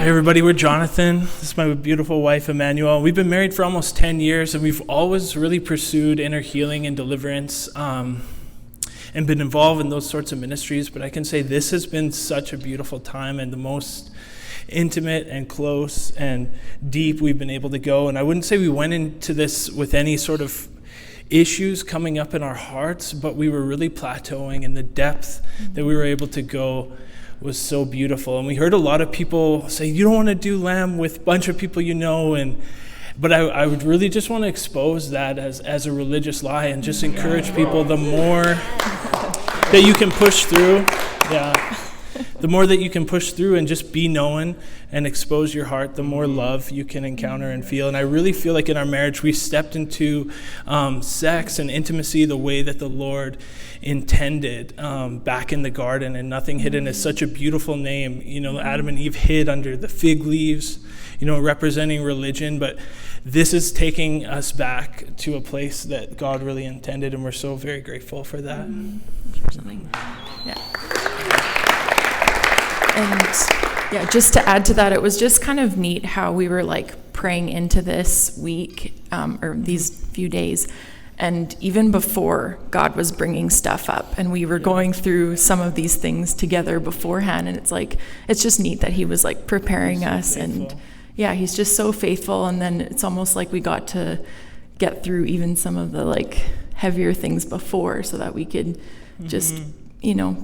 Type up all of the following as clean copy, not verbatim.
Hey everybody, we're Jonathan. This is my beautiful wife, Emmanuel. We've been married for almost 10 years, and we've always really pursued inner healing and deliverance and been involved in those sorts of ministries. But I can say this has been such a beautiful time and the most intimate and close and deep we've been able to go. And I wouldn't say we went into this with any sort of issues coming up in our hearts, but we were really plateauing, and the depth that we were able to go was so beautiful. And we heard a lot of people say, you don't want to do LAM with a bunch of people you know, but I would really just want to expose that as a religious lie and just encourage people, the more that you can push through, the more that you can push through and just be known and expose your heart, the more love you can encounter and feel. And I really feel like in our marriage, we stepped into sex and intimacy the way that the Lord intended back in the garden. And Nothing Hidden is such a beautiful name. You know, Adam and Eve hid under the fig leaves, you know, representing religion. But this is taking us back to a place that God really intended, and we're so very grateful for that. And just to add to that, it was just kind of neat how we were like praying into this week or these few days. And even before, God was bringing stuff up, and we were going through some of these things together beforehand. And it's just neat that he was like preparing us. And he's just so faithful. And then it's almost like we got to get through even some of the like heavier things before, so that we could just,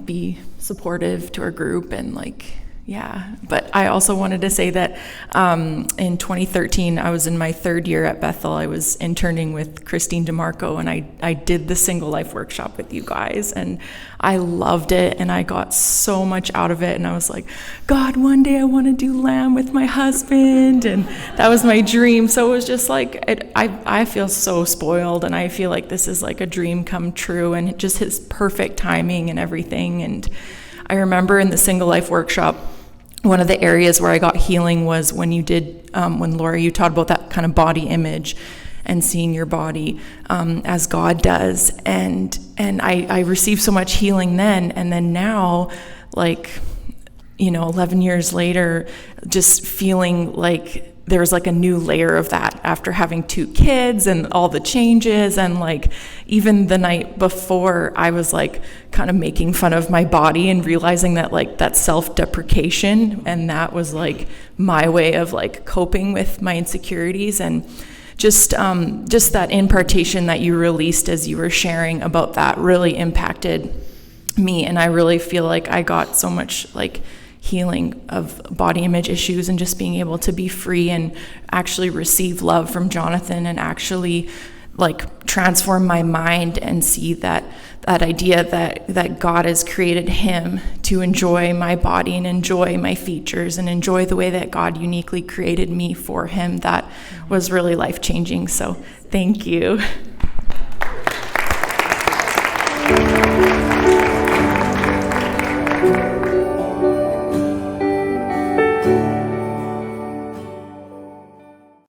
be supportive to our group and But I also wanted to say that in 2013, I was in my third year at Bethel. I was interning with Christine DeMarco, and I did the Single Life workshop with you guys, and I loved it, and I got so much out of it. And I was like, God, one day I want to do LAM with my husband, and that was my dream. So it was just like, I feel so spoiled, and I feel like this is like a dream come true, and just his perfect timing and everything. And I remember in the Single Life workshop, one of the areas where I got healing was when you did, when Laura, you taught about that kind of body image and seeing your body as God does. And I received so much healing then. And then now, 11 years later, just feeling like there's like a new layer of that after having 2 kids and all the changes. And even the night before, I was kind of making fun of my body and realizing that that self-deprecation, and that was my way of coping with my insecurities. And just that impartation that you released as you were sharing about that really impacted me. And I really feel like I got so much healing of body image issues, and just being able to be free and actually receive love from Jonathan, and actually transform my mind and see that idea that God has created him to enjoy my body and enjoy my features and enjoy the way that God uniquely created me for him. That was really life-changing. So thank you.